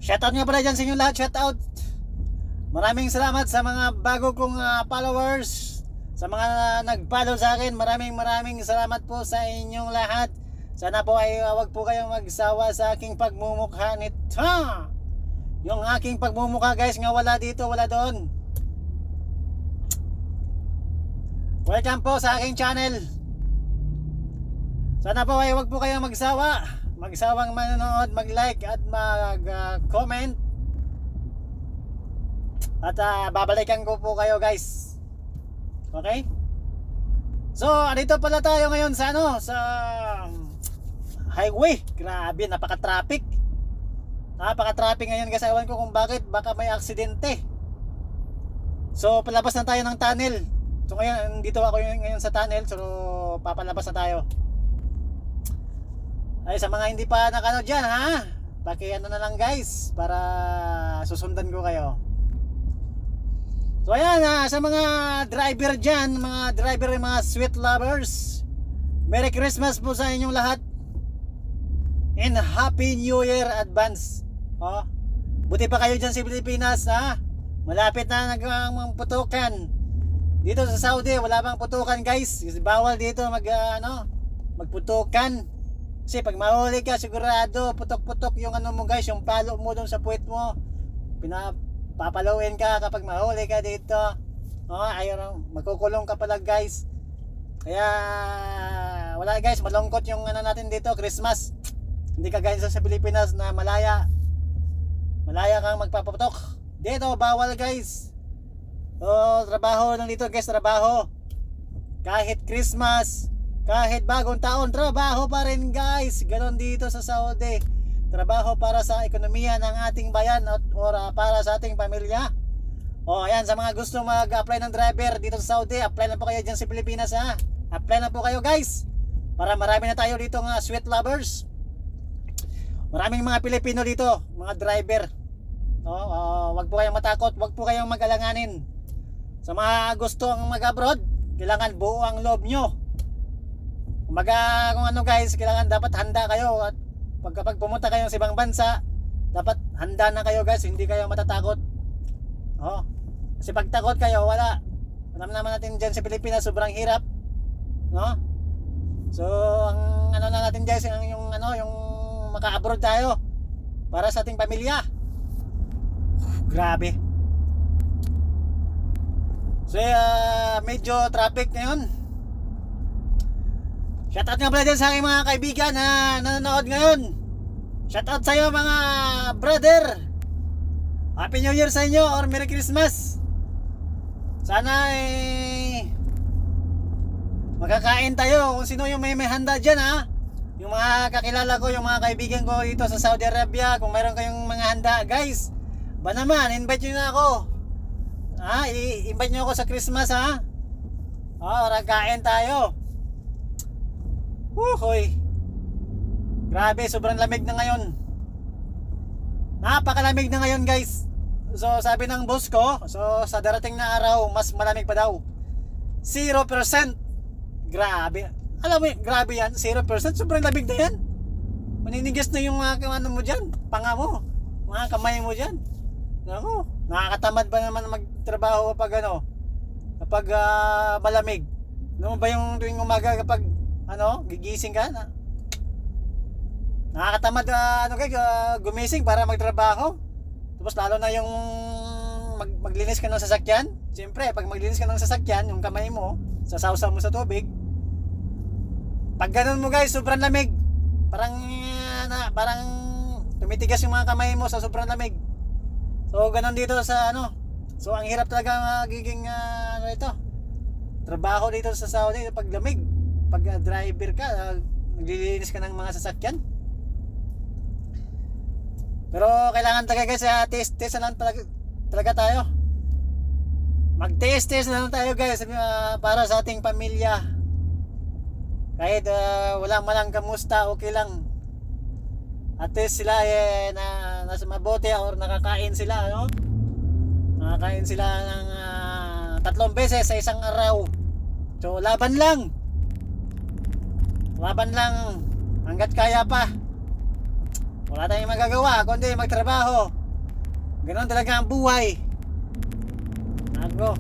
Shoutout nga pala dyan sa inyo lahat, shoutout. Maraming salamat sa mga bago kong followers, sa mga nag-follow sa akin. Maraming salamat po sa inyong lahat. Sana po ay wag po kayong magsawa sa aking pagmumukha nito. Yung aking pagmumukha guys nga wala dito, wala doon. Welcome po sa aking channel. Sana po ay wag po kayong magsawang manonood, mag-like at mag-comment. At babalikan ko po kayo guys. Okay? So, dito pala tayo ngayon sa sa highway. Grabe, napaka-traffic. Napaka-traffic ngayon guys. Ewan ko kung bakit, baka may aksidente. So, palabas na tayo ng tunnel. So, ngayon, dito ako ngayon sa tunnel. So, papalabas na tayo. Ay, sa mga hindi pa nakano dyan na lang guys, para susundan ko kayo. So ayan, sa mga driver dyan, mga sweet lovers, Merry Christmas po sa inyong lahat. And Happy New Year advance. Buti pa kayo dyan sa Pilipinas malapit na putukan. Dito sa Saudi, wala bang putukan guys. Bawal dito magputukan. Kasi pag mahuli ka, sigurado putok-putok yung mo guys, yung palo mo doon sa puwet mo. Papalawin ka kapag mahuli ka dito. Ayun, magkukulong ka pala guys. Kaya wala guys, malungkot yung natin dito, Christmas. Hindi ka guys sa Pilipinas na malaya kang magpapaputok. Dito bawal guys. Trabaho lang dito guys, trabaho. Kahit Christmas, kahit bagong taon, trabaho pa rin guys. Ganon dito sa Saudi. Trabaho para sa ekonomiya ng ating bayan or para sa ating pamilya. Ayan, sa mga gusto mag-apply ng driver dito sa Saudi, apply na po kayo dyan sa Pilipinas Apply na po kayo guys. Para marami na tayo dito sweet lovers. Maraming mga Pilipino dito, mga driver. Wag po kayong matakot, wag po kayong mag-alanganin. Sa mga gusto mag-abroad, kailangan buo ang loob nyo. Kung guys, kailangan dapat handa kayo. At kapag pumunta kayo sa ibang bansa, dapat handa na kayo guys, hindi kayo matatakot. Kasi pag takot kayo, wala. Alam naman natin dyan sa Pilipinas, sobrang hirap. So, ang na natin guys, yung maka-abroad tayo para sa ating pamilya. Grabe. So, medyo traffic ngayon. Shoutout nga pala dyan sa aking mga kaibigan na nanonood ngayon. Shoutout sa iyo mga brother. Happy New Year sa inyo or Merry Christmas. Sana magkakain tayo kung sino yung may handa dyan Yung mga kakilala ko, yung mga kaibigan ko dito sa Saudi Arabia. Kung mayroon kayong mga handa guys, ba naman, invite nyo na ako. I-invite nyo ako sa Christmas kain tayo. Hoy. Grabe, sobrang lamig na ngayon. Napakalamig na ngayon guys. So sabi ng boss ko, sa darating na araw mas malamig pa daw. 0%. Grabe. Alam mo, grabe yan, 0%. Sobrang lamig na yan. Maninigas na yung mga mo dyan, panga mo, mga kamay mo dyan. Nakakatamad ba naman magtrabaho kapag malamig? Ano ba yung tuwing umaga kapag gigising ka nakakatamad gumising para magtrabaho. Tapos lalo na yung maglinis ka ng sasakyan. Siyempre pag maglinis ka ng sasakyan, yung kamay mo sasawsaw mo sa tubig. Pag ganun mo guys, sobrang lamig. Parang tumitigas yung mga kamay mo sa sobrang lamig. So ganun dito sa So ang hirap talaga magiging trabaho dito sa Saudi pag lamig. Pag driver ka, naglilinis ka ng mga sasakyan. Pero kailangan talaga guys, test na lang talaga tayo. Mag-test na lang tayo guys para sa ating pamilya. Kahit wala man lang kamusta, okay lang. At least sila nasa mabuti or nakakain sila, Nakakain sila ng 3 beses sa isang araw. So laban lang hanggat kaya pa. Wala tayong magagawa kundi magtrabaho. Ganon talaga ang buhay. Ako.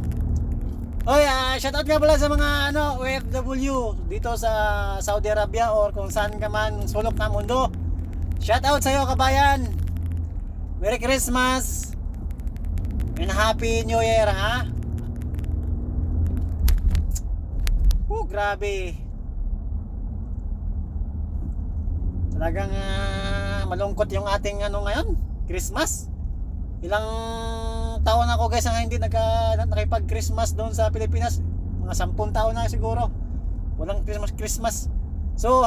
Oy, shoutout nga pala sa mga OFW dito sa Saudi Arabia or kung saan ka man sulok ng mundo. Shoutout sa iyo, kabayan. Merry Christmas and Happy New Year, ha? Grabe. Talagang malungkot yung ating ngayon, Christmas. Ilang taon ako guys ang hindi nakipag-Christmas doon sa Pilipinas. Mga 10 taon na siguro. Walang Christmas. So